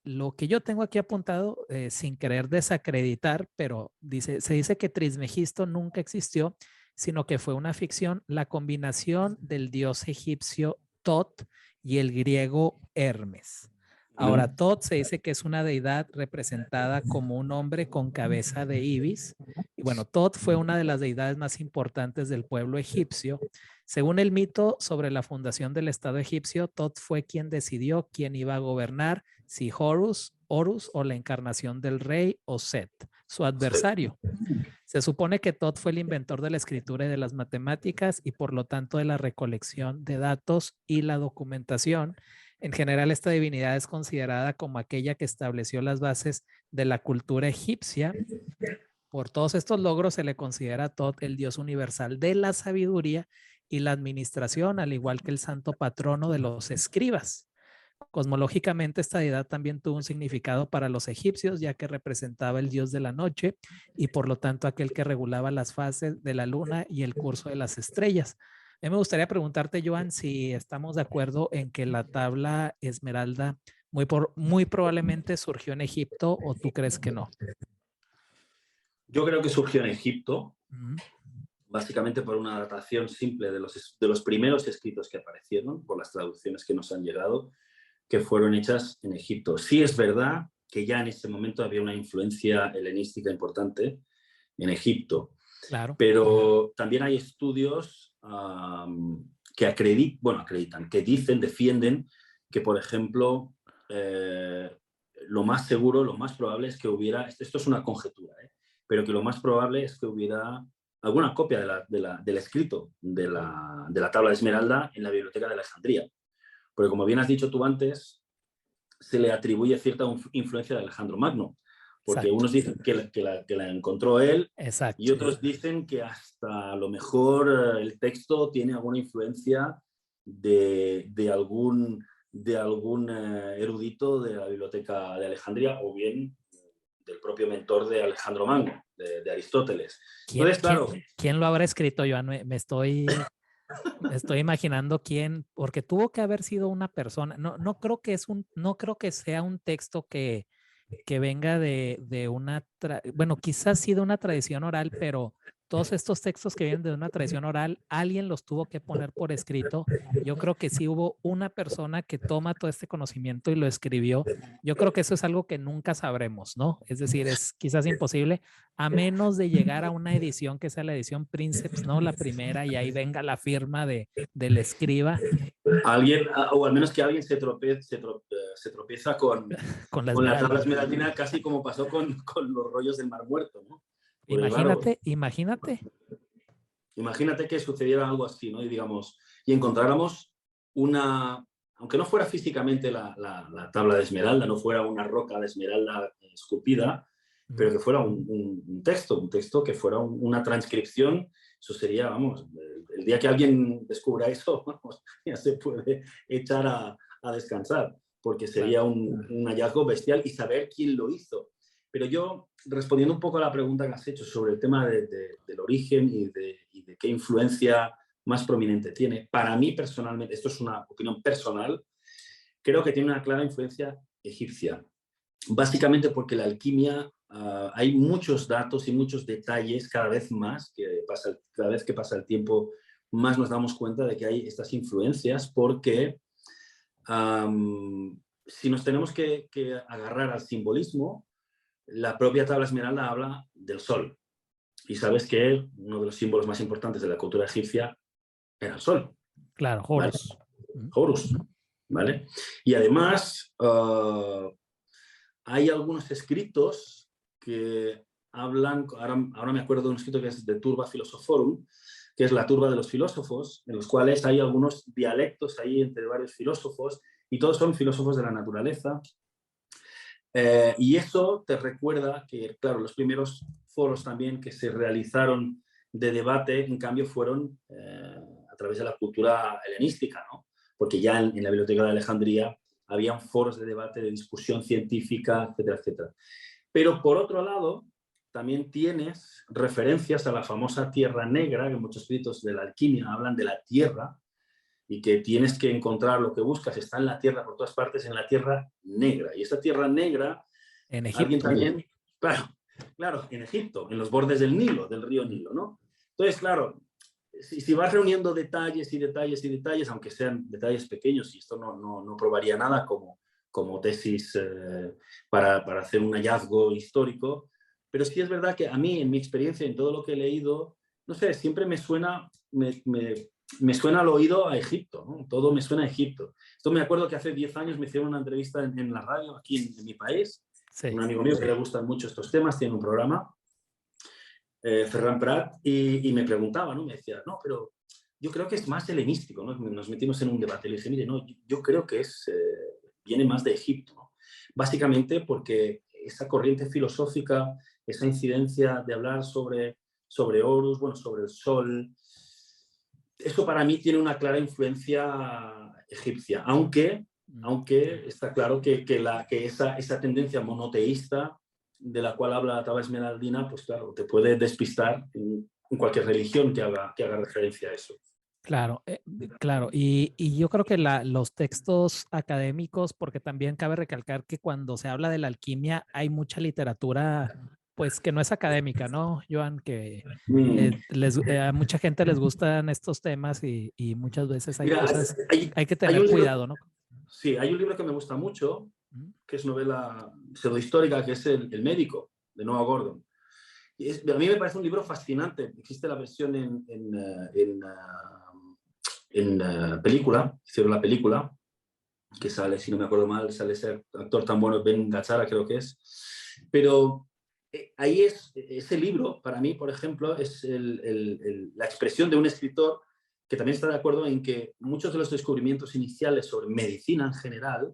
Speaker 1: lo que yo tengo aquí apuntado, sin querer desacreditar, pero se dice que Trismegisto nunca existió, sino que fue una ficción, la combinación del dios egipcio Tot y el griego Hermes. Ahora, Tot se dice que es una deidad representada como un hombre con cabeza de ibis. Y bueno, Tot fue una de las deidades más importantes del pueblo egipcio. Según el mito sobre la fundación del Estado egipcio, Tot fue quien decidió quién iba a gobernar, si Horus o la encarnación del rey, o Set, su adversario. Se supone que Tot fue el inventor de la escritura y de las matemáticas, y por lo tanto de la recolección de datos y la documentación. En general, esta divinidad es considerada como aquella que estableció las bases de la cultura egipcia. Por todos estos logros se le considera a Tot el dios universal de la sabiduría y la administración, al igual que el santo patrono de los escribas. Cosmológicamente, esta deidad también tuvo un significado para los egipcios, ya que representaba el dios de la noche y por lo tanto aquel que regulaba las fases de la luna y el curso de las estrellas. A mí me gustaría preguntarte, Joan, si estamos de acuerdo en que la tabla esmeralda muy probablemente surgió en Egipto, o tú crees que no.
Speaker 2: Yo creo que surgió en Egipto, básicamente por una datación simple de los primeros escritos que aparecieron, por las traducciones que nos han llegado, que fueron hechas en Egipto. Sí es verdad que ya en ese momento había una influencia helenística importante en Egipto.
Speaker 1: Claro.
Speaker 2: Pero también hay estudios que acreditan, que defienden que, por ejemplo, lo más seguro, lo más probable es que hubiera, esto es una conjetura, pero que lo más probable es que hubiera alguna copia del escrito de la tabla de Esmeralda en la biblioteca de Alejandría. Porque, como bien has dicho tú antes, se le atribuye cierta influencia de Alejandro Magno, porque
Speaker 1: Exacto.
Speaker 2: unos dicen que la encontró él
Speaker 1: Exacto.
Speaker 2: y otros dicen que hasta a lo mejor el texto tiene alguna influencia de algún erudito de la biblioteca de Alejandría o bien del propio mentor de Alejandro Magno, de Aristóteles. Entonces, claro.
Speaker 1: ¿Quién lo habrá escrito, Joan? Me estoy imaginando quién, porque tuvo que haber sido una persona. No creo que no creo que sea un texto que venga de una, bueno, quizás sí de una tradición oral, pero todos estos textos que vienen de una tradición oral, alguien los tuvo que poner por escrito. Yo creo que sí hubo una persona que toma todo este conocimiento y lo escribió. Yo creo que eso es algo que nunca sabremos, ¿no? Es decir, es quizás imposible, a menos de llegar a una edición que sea la edición Princeps, ¿no? La primera, y ahí venga la firma del escriba.
Speaker 2: Alguien, o al menos que alguien se tropieza con la tabla esmeraldina, casi como pasó con los rollos del Mar Muerto, ¿no?
Speaker 1: Imagínate,
Speaker 2: claro, imagínate que sucediera algo así, ¿no? Y digamos, y encontráramos una, aunque no fuera físicamente la tabla de esmeralda, no fuera una roca de esmeralda esculpida, pero que fuera un texto que fuera una transcripción. Eso sería, vamos, el día que alguien descubra eso, vamos, ya se puede echar a descansar, porque sería un hallazgo bestial y saber quién lo hizo. Pero yo, respondiendo un poco a la pregunta que has hecho sobre el tema del origen y de qué influencia más prominente tiene, para mí personalmente, esto es una opinión personal, creo que tiene una clara influencia egipcia. Básicamente porque la alquimia, hay muchos datos y muchos detalles cada vez más, cada vez que pasa el tiempo, más nos damos cuenta de que hay estas influencias, porque si nos tenemos que agarrar al simbolismo, la propia tabla esmeralda habla del sol. Y sabes que uno de los símbolos más importantes de la cultura egipcia era el sol.
Speaker 1: Claro, Horus.
Speaker 2: ¿Vale? Horus, ¿vale? Y además, hay algunos escritos que hablan, ahora me acuerdo de un escrito que es de Turba Philosophorum, que es la turba de los filósofos, en los cuales hay algunos dialectos ahí entre varios filósofos, y todos son filósofos de la naturaleza. Y eso te recuerda que, claro, los primeros foros también que se realizaron de debate, en cambio, fueron a través de la cultura helenística, ¿no? Porque ya en la Biblioteca de Alejandría habían foros de debate, de discusión científica, etcétera, etcétera. Pero, por otro lado, también tienes referencias a la famosa Tierra Negra, que muchos escritos de la alquimia hablan de la Tierra, y que tienes que encontrar lo que buscas, está en la Tierra, por todas partes, en la Tierra Negra. Y esta Tierra Negra,
Speaker 1: en Egipto.
Speaker 2: Alguien también, claro, en Egipto, en los bordes del Nilo, del río Nilo, ¿no? Entonces, claro, si vas reuniendo detalles y detalles y detalles, aunque sean detalles pequeños, y esto no probaría nada como tesis para hacer un hallazgo histórico, pero sí es verdad que a mí, en mi experiencia, en todo lo que he leído, no sé, siempre me suena al oído a Egipto, ¿no? Todo me suena a Egipto. Esto me acuerdo que hace 10 años me hicieron una entrevista en la radio aquí en mi país. Sí. Un amigo mío que le gustan mucho estos temas, tiene un programa, Ferran Prat, y me preguntaba, ¿no? Me decía, no, pero yo creo que es más helenístico, ¿no? Nos metimos en un debate. Le dije, mire, no, yo creo que viene más de Egipto, ¿no? Básicamente porque esa corriente filosófica, esa incidencia de hablar sobre Horus, bueno, sobre el sol, eso para mí tiene una clara influencia egipcia, aunque está claro que esa tendencia monoteísta de la cual habla la tabla esmeraldina, pues claro, te puede despistar en cualquier religión que haga referencia a eso.
Speaker 1: Claro, claro. Y yo creo que los textos académicos, porque también cabe recalcar que cuando se habla de la alquimia hay mucha literatura, pues que no es académica, ¿no, Joan? Que a mucha gente les gustan estos temas y muchas veces hay cosas, hay que tener cuidado, ¿no?
Speaker 2: Sí, hay un libro que me gusta mucho, que es novela pseudohistórica, que es El médico, de Noah Gordon. Y a mí me parece un libro fascinante. Existe la versión en película, hicieron la película, que sale, si no me acuerdo mal, sale ese actor tan bueno, Ben Gazzara creo que es. Pero ahí ese libro, para mí, por ejemplo, es la expresión de un escritor que también está de acuerdo en que muchos de los descubrimientos iniciales sobre medicina en general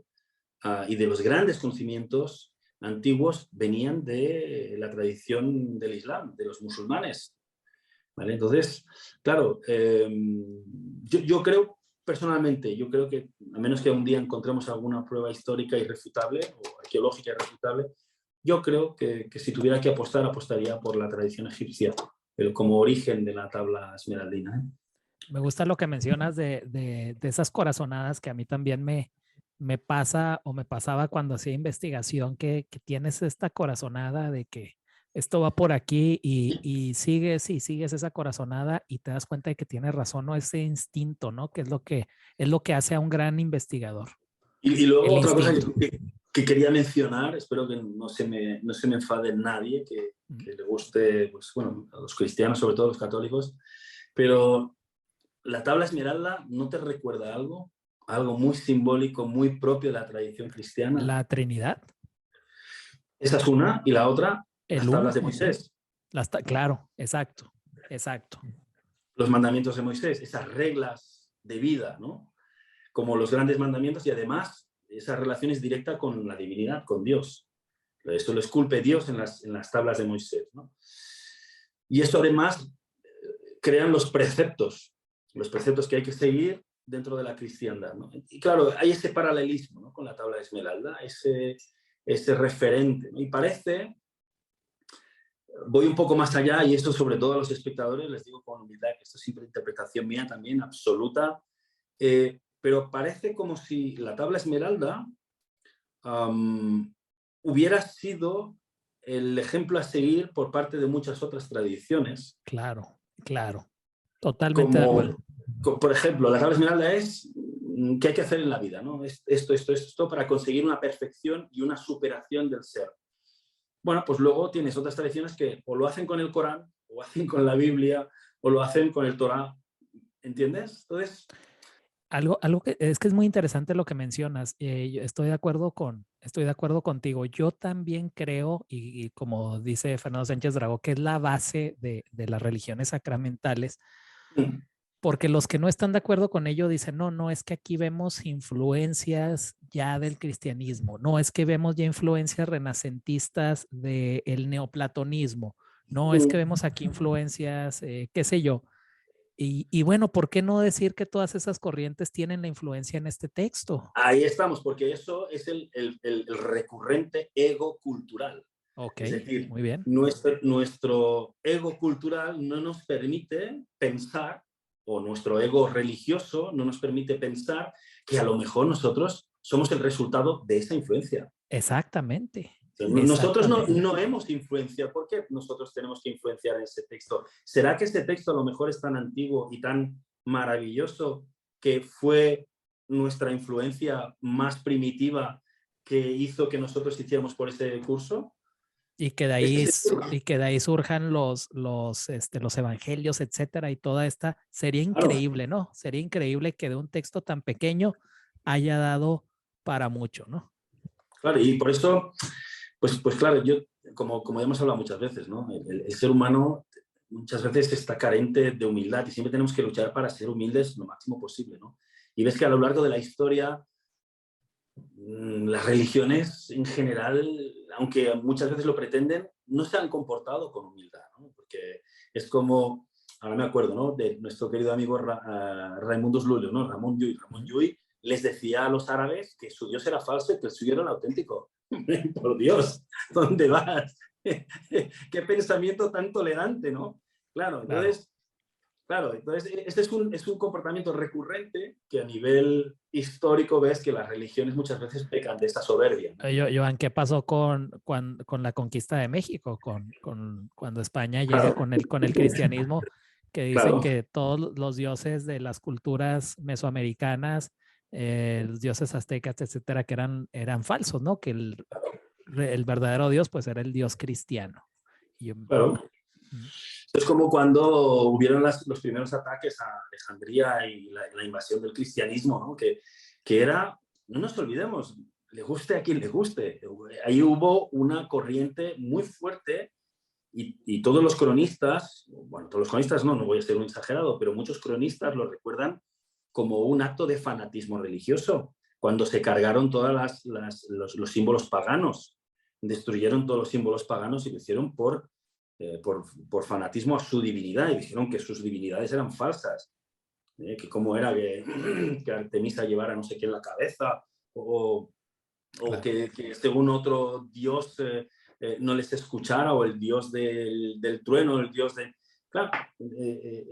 Speaker 2: y de los grandes conocimientos antiguos venían de la tradición del Islam, de los musulmanes. ¿Vale? Entonces, claro, yo creo personalmente, yo creo que a menos que un día encontremos alguna prueba histórica irrefutable o arqueológica irrefutable, yo creo que si tuviera que apostar, apostaría por la tradición egipcia, pero como origen de la tabla esmeraldina.
Speaker 1: Me gusta lo que mencionas de esas corazonadas que a mí también me pasa o me pasaba cuando hacía investigación, que tienes esta corazonada de que esto va por aquí y sigues esa corazonada y te das cuenta de que tienes razón, ¿no? Ese instinto, ¿no? Que es lo que hace a un gran investigador.
Speaker 2: Y luego
Speaker 1: El
Speaker 2: otra cosa
Speaker 1: instinto.
Speaker 2: que quería mencionar, espero que no se me enfade nadie, que le guste, pues bueno, a los cristianos, sobre todo a los católicos, pero la tabla esmeralda, ¿no te recuerda algo? Algo muy simbólico, muy propio de la tradición cristiana.
Speaker 1: La Trinidad,
Speaker 2: Esa es una, y la otra,
Speaker 1: el
Speaker 2: las tablas
Speaker 1: uno,
Speaker 2: de Moisés,
Speaker 1: claro, exacto, exacto.
Speaker 2: los mandamientos de Moisés, esas reglas de vida, ¿no? Como los grandes mandamientos, y además esa relación es directa con la divinidad, con Dios. Esto lo esculpe Dios en las tablas de Moisés, ¿no? Y esto además crean los preceptos que hay que seguir dentro de la cristiandad, ¿no? Y claro, hay ese paralelismo, ¿no?, con la tabla de Esmeralda, ese referente, ¿no? Y parece, voy un poco más allá, y esto sobre todo a los espectadores les digo con humildad, que esto es siempre interpretación mía también, absoluta, pero parece como si la tabla Esmeralda hubiera sido el ejemplo a seguir por parte de muchas otras tradiciones.
Speaker 1: Claro, claro. Totalmente de
Speaker 2: Como,
Speaker 1: acuerdo.
Speaker 2: por ejemplo, la tabla esmeralda es qué hay que hacer en la vida, ¿no? Esto para conseguir una perfección y una superación del ser. Bueno, pues luego tienes otras tradiciones que o lo hacen con el Corán, o hacen con la Biblia, o lo hacen con el Torá. ¿Entiendes? Entonces,
Speaker 1: Algo que es muy interesante lo que mencionas. Yo estoy de acuerdo contigo. Yo también creo, y como dice Fernando Sánchez Dragó, que es la base de las religiones sacramentales, porque los que no están de acuerdo con ello dicen, no, es que aquí vemos influencias ya del cristianismo, no, es que vemos ya influencias renacentistas del neoplatonismo, no, es que vemos aquí influencias, qué sé yo. Y bueno, ¿por qué no decir que todas esas corrientes tienen la influencia en este texto?
Speaker 2: ahí estamos, porque eso es el recurrente ego cultural.
Speaker 1: Ok,
Speaker 2: Es decir,
Speaker 1: muy bien.
Speaker 2: nuestro ego cultural no nos permite pensar, o nuestro ego religioso no nos permite pensar que a lo mejor nosotros somos el resultado de esa influencia.
Speaker 1: Exactamente.
Speaker 2: Nosotros
Speaker 1: Exactamente.
Speaker 2: no hemos influenciado. ¿Por qué nosotros tenemos que influenciar en ese texto? ¿Será que este texto a lo mejor es tan antiguo y tan maravilloso que fue nuestra influencia más primitiva que hizo que nosotros hiciéramos por ese curso?
Speaker 1: Y que de ahí surjan los evangelios, etcétera, y toda esta, sería
Speaker 2: Claro,
Speaker 1: increíble, ¿no? Sería increíble que de un texto tan pequeño haya dado para mucho, ¿no?
Speaker 2: claro, y por eso, pues claro, yo, como ya hemos hablado muchas veces, ¿no? El ser humano muchas veces está carente de humildad y siempre tenemos que luchar para ser humildes lo máximo posible, ¿no? Y ves que a lo largo de la historia las religiones en general, aunque muchas veces lo pretenden, no se han comportado con humildad, ¿no? Porque es como, ahora me acuerdo, ¿no?, de nuestro querido amigo Raimundus Lulio, ¿no? Ramón Llull. Ramón Llull les decía a los árabes que su Dios era falso y que el suyo era el auténtico. Por Dios, ¿dónde vas? Qué pensamiento tan tolerante, ¿no? Claro,
Speaker 1: Claro.
Speaker 2: entonces este es un comportamiento recurrente que a nivel histórico ves que las religiones muchas veces pecan de esta soberbia, ¿no?
Speaker 1: Joan, ¿qué pasó con la conquista de México? Cuando España llega
Speaker 2: Claro,
Speaker 1: con el cristianismo, que dicen
Speaker 2: claro,
Speaker 1: que todos los dioses de las culturas mesoamericanas, los dioses aztecas, etcétera, que eran falsos, ¿no? Que el verdadero Dios, pues era el Dios cristiano. Y yo,
Speaker 2: claro. Es como cuando hubieron los primeros ataques a Alejandría y la invasión del cristianismo, ¿no? Que era, no nos olvidemos, le guste a quien le guste. Ahí hubo una corriente muy fuerte y todos los cronistas, bueno, todos los cronistas no voy a ser un exagerado, pero muchos cronistas lo recuerdan como un acto de fanatismo religioso. cuando se cargaron todos los símbolos paganos. Destruyeron todos los símbolos paganos y lo hicieron por fanatismo a su divinidad, y dijeron que sus divinidades eran falsas, que cómo era que Artemisa llevara no sé qué en la cabeza, o
Speaker 1: Claro.
Speaker 2: que según otro dios no les escuchara, o el dios del trueno, el dios de... Claro,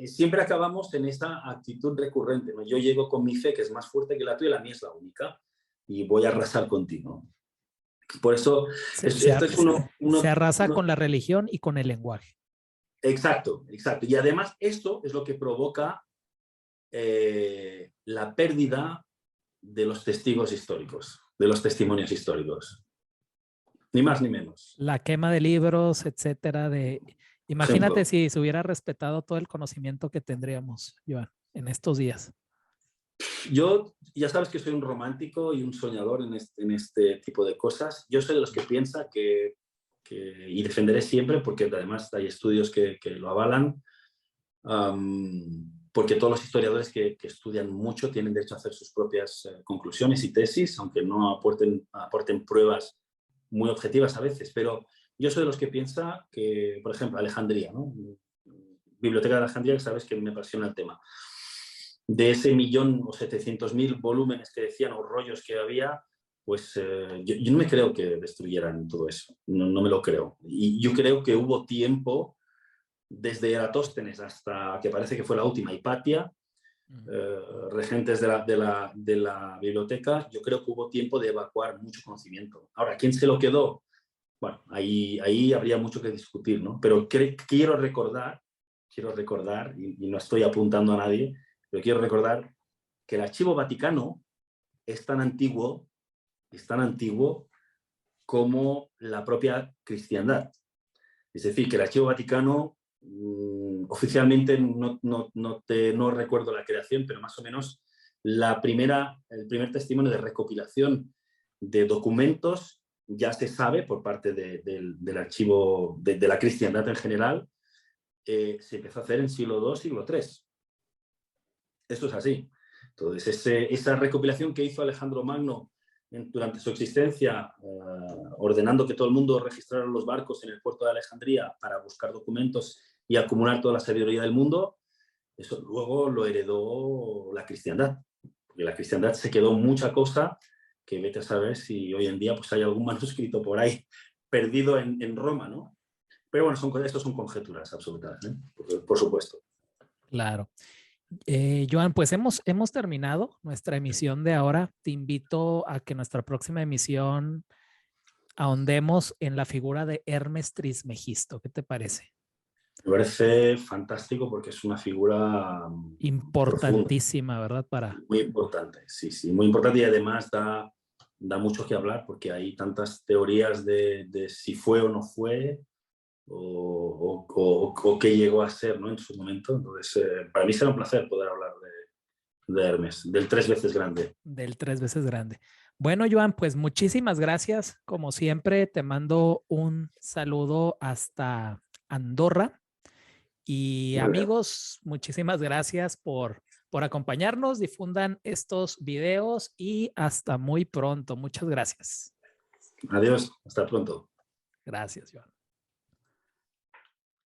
Speaker 2: siempre acabamos en esa actitud recurrente, ¿no? Yo llego con mi fe, que es más fuerte que la tuya, la mía es la única, y voy a arrasar contigo. Por eso, esto es
Speaker 1: se arrasa con la religión y con el lenguaje.
Speaker 2: Exacto, exacto. Y además esto es lo que provoca la pérdida de los testigos históricos, de los testimonios históricos. Ni más ni menos.
Speaker 1: La quema de libros, etcétera. Imagínate si se hubiera respetado todo el conocimiento que tendríamos, Joan, en estos días.
Speaker 2: Yo, ya sabes que soy un romántico y un soñador en este tipo de cosas. Yo soy de los que piensa y defenderé siempre, porque además hay estudios que lo avalan, porque todos los historiadores que estudian mucho tienen derecho a hacer sus propias conclusiones y tesis, aunque no aporten pruebas muy objetivas a veces. Pero yo soy de los que piensa que, por ejemplo, Alejandría, ¿no? Biblioteca de Alejandría, que sabes que me apasiona el tema. De ese 1.700.000 volúmenes que decían, o rollos que había, pues yo no me creo que destruyeran todo eso, no me lo creo. Y yo creo que hubo tiempo, desde Eratóstenes hasta que parece que fue la última, Hipatia, regentes de la biblioteca, yo creo que hubo tiempo de evacuar mucho conocimiento. Ahora, ¿quién se lo quedó? Bueno, ahí habría mucho que discutir, ¿no? Pero quiero recordar, y no estoy apuntando a nadie, pero quiero recordar que el Archivo Vaticano es tan antiguo como la propia cristiandad. Es decir, que el Archivo Vaticano, oficialmente no recuerdo la creación, pero más o menos el primer testimonio de recopilación de documentos ya se sabe por parte del archivo de la cristiandad en general, se empezó a hacer en siglo II, siglo III. Esto es así. Entonces, esa recopilación que hizo Alejandro Magno durante su existencia, ordenando que todo el mundo registrara los barcos en el puerto de Alejandría para buscar documentos y acumular toda la sabiduría del mundo, eso luego lo heredó la cristiandad. Porque la cristiandad se quedó mucha cosa que vete a saber si hoy en día pues, hay algún manuscrito por ahí perdido en Roma, ¿no? Pero bueno, estos son conjeturas absolutas, ¿eh? Por supuesto.
Speaker 1: Claro. Joan, pues hemos terminado nuestra emisión de ahora. Te invito a que nuestra próxima emisión ahondemos en la figura de Hermes Trismegisto. ¿Qué te parece?
Speaker 2: Me parece fantástico porque es una figura
Speaker 1: importantísima, profunda, ¿verdad?
Speaker 2: Muy importante, sí, muy importante, y además da mucho que hablar porque hay tantas teorías de si fue o no fue, o qué llegó a ser, ¿no? En su momento. Entonces, para mí será un placer poder hablar de Hermes, del 3 veces grande.
Speaker 1: Del 3 veces grande. Bueno, Joan, pues muchísimas gracias. Como siempre, te mando un saludo hasta Andorra. Y amigos, muchísimas gracias por acompañarnos. Difundan estos videos y hasta muy pronto. Muchas gracias.
Speaker 2: Adiós, hasta pronto.
Speaker 1: Gracias, Joan.